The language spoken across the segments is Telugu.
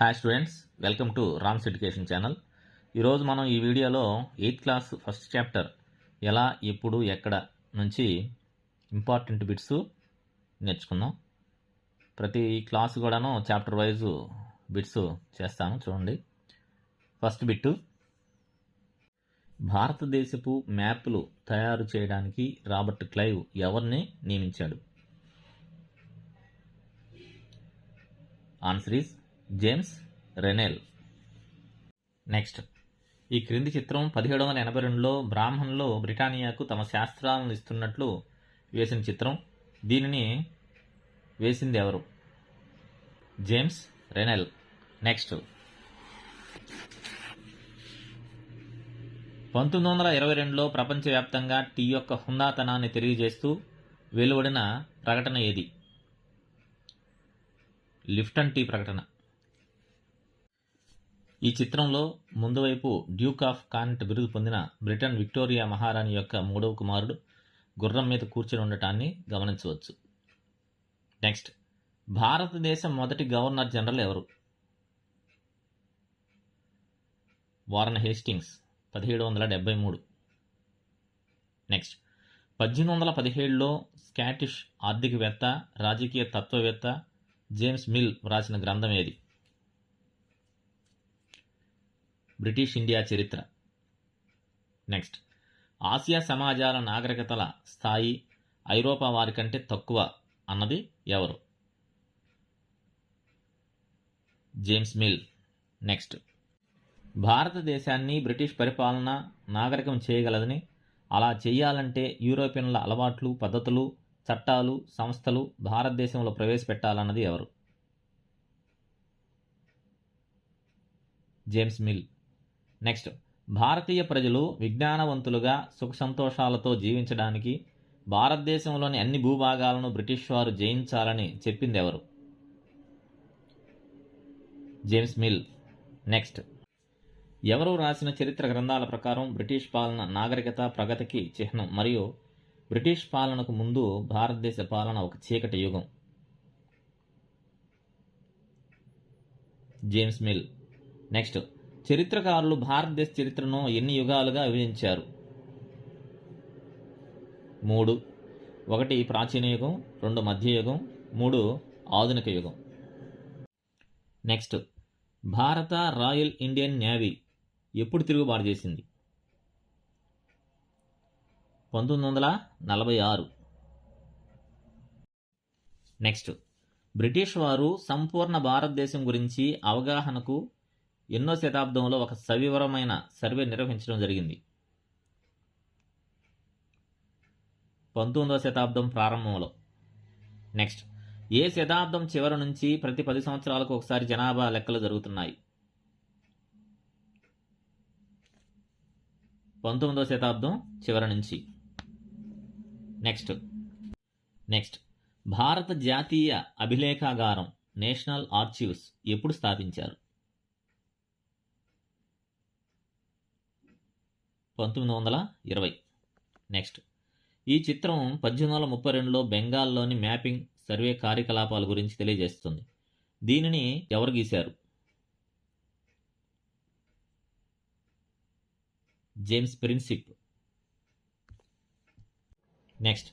Hi students, welcome to Rams education channel. ఈరోజు మనం ఈ వీడియోలో 8th క్లాస్ ఫస్ట్ చాప్టర్ ఎలా, ఎప్పుడు, ఎక్కడ నుంచి ఇంపార్టెంట్ బిట్స్ నేర్చుకుందాం. ప్రతి క్లాస్ కూడాను చాప్టర్ వైజ్ బిట్స్ చేస్తాను, చూడండి. ఫస్ట్ బిట్టు, భారతదేశపు మ్యాప్లు తయారు చేయడానికి రాబర్ట్ క్లైవ్ ఎవరిని నియమించాడు? Answer is James Rennell. Next, ఈ క్రింది చిత్రం 1782లో బ్రాహ్మణులు బ్రిటానియాకు తమ శాస్త్రాలను ఇస్తున్నట్లు వేసిన చిత్రం. దీనిని వేసింది ఎవరు? James Rennell. నెక్స్ట్, 1922లో ప్రపంచవ్యాప్తంగా టీ యొక్క హుందాతనాన్ని తెలియజేస్తూ వెలువడిన ప్రకటన ఏది? లిప్టన్ టీ ప్రకటన. ఈ చిత్రంలో ముందు వైపు డ్యూక్ ఆఫ్ కాంట్ బిరుదు పొందిన బ్రిటన్ విక్టోరియా మహారాణి యొక్క మూడవ కుమారుడు గుర్రం మీద కూర్చుని ఉండటాన్ని గమనించవచ్చు. నెక్స్ట్, భారతదేశం మొదటి గవర్నర్ జనరల్ ఎవరు? Warren Hastings, 1773. నెక్స్ట్, 1817లో స్కాటిష్ ఆర్థికవేత్త, రాజకీయ తత్వవేత్త జేమ్స్ మిల్ వ్రాసిన గ్రంథం ఏది? బ్రిటిష్ ఇండియా చరిత్ర. నెక్స్ట్, ఆసియా సమాజాల నాగరికతల స్థాయి ఐరోపా వారి కంటే తక్కువ అన్నది ఎవరు? James Mill. నెక్స్ట్, భారతదేశాన్ని బ్రిటిష్ పరిపాలన నాగరికం చేయగలదని, అలా చేయాలంటే యూరోపియన్ల అలవాట్లు, పద్ధతులు, చట్టాలు, సంస్థలు భారతదేశంలో ప్రవేశపెట్టాలన్నది ఎవరు? James Mill. నెక్స్ట్, భారతీయ ప్రజలు విజ్ఞానవంతులుగా సుఖ సంతోషాలతో జీవించడానికి భారతదేశంలోని అన్ని భూభాగాలను బ్రిటిష్ వారు జయించాలని చెప్పింది ఎవరు? James Mill. నెక్స్ట్, ఎవరు రాసిన చరిత్ర గ్రంథాల ప్రకారం బ్రిటిష్ పాలన నాగరికత ప్రగతికి చిహ్నం మరియు బ్రిటిష్ పాలనకు ముందు భారతదేశ పాలన ఒక చీకటి యుగం? James Mill. నెక్స్ట్, చరిత్రకారులు భారతదేశ చరిత్రను ఎన్ని యుగాలుగా విభజించారు? 3. 1 ప్రాచీన యుగం, 2 మధ్యయుగం, 3 ఆధునిక యుగం. నెక్స్ట్, భారత రాయల్ ఇండియన్ నేవీ ఎప్పుడు తిరుగుబాటు చేసింది? 1946. నెక్స్ట్, బ్రిటిష్ వారు సంపూర్ణ భారతదేశం గురించి అవగాహనకు ఎన్నో శతాబ్దంలో ఒక సవివరమైన సర్వే నిర్వహించడం జరిగింది? 19వ శతాబ్దం ప్రారంభంలో. నెక్స్ట్, ఏ శతాబ్దం చివరి నుంచి ప్రతి 10 సంవత్సరాలకు ఒకసారి జనాభా లెక్కలు జరుగుతున్నాయి? 19వ శతాబ్దం చివరి నుంచి. నెక్స్ట్, భారత జాతీయ అభిలేఖాగారం నేషనల్ ఆర్చీవ్స్ ఎప్పుడు స్థాపించారు? 1920. నెక్స్ట్, ఈ చిత్రం 1832లో బెంగాల్లోని మ్యాపింగ్ సర్వే కార్యకలాపాల గురించి తెలియజేస్తుంది. దీనిని ఎవరు గీశారు? జేమ్స్ ప్రిన్సిప్. నెక్స్ట్,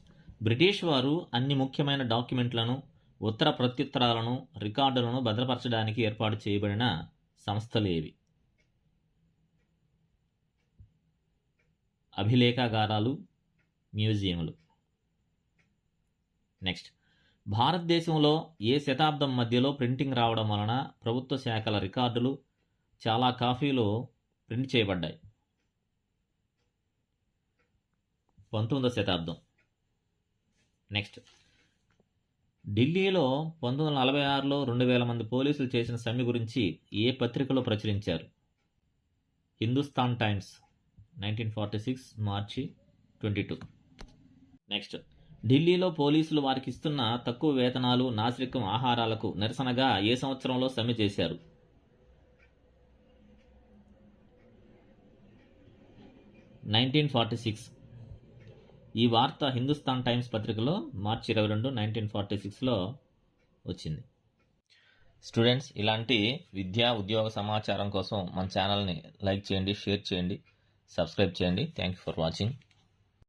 బ్రిటిష్ వారు అన్ని ముఖ్యమైన డాక్యుమెంట్లను, ఉత్తర ప్రత్యుత్తరాలను, రికార్డులను భద్రపరచడానికి ఏర్పాటు చేయబడిన సంస్థలు ఏవి? అభిలేఖాగారాలు, మ్యూజియంలు. నెక్స్ట్, భారతదేశంలో ఏ శతాబ్దం మధ్యలో ప్రింటింగ్ రావడం వలన ప్రభుత్వ శాఖల రికార్డులు చాలా కాపీలు ప్రింట్ చేయబడ్డాయి? 19వ శతాబ్దం. నెక్స్ట్, ఢిల్లీలో 1946లో 2000 మంది పోలీసులు చేసిన సమ్మె గురించి ఏ పత్రికలో ప్రచురించారు? హిందుస్థాన్ టైమ్స్, 1946 మార్చి 22. నెక్స్ట్, ఢిల్లీలో పోలీసులు వారికి ఇస్తున్న తక్కువ వేతనాలు, నాసిరకం ఆహారాలకు నిరసనగా ఏ సంవత్సరంలో సమ్మె చేశారు? 1946. ఈ వార్త హిందుస్థాన్ టైమ్స్ పత్రికలో మార్చి 22, 1946లో వచ్చింది. స్టూడెంట్స్, ఇలాంటి విద్యా ఉద్యోగ సమాచారం కోసం మన ఛానల్ని లైక్ చేయండి, షేర్ చేయండి, సబ్స్క్రైబ్ చేయండి. Thank you for watching.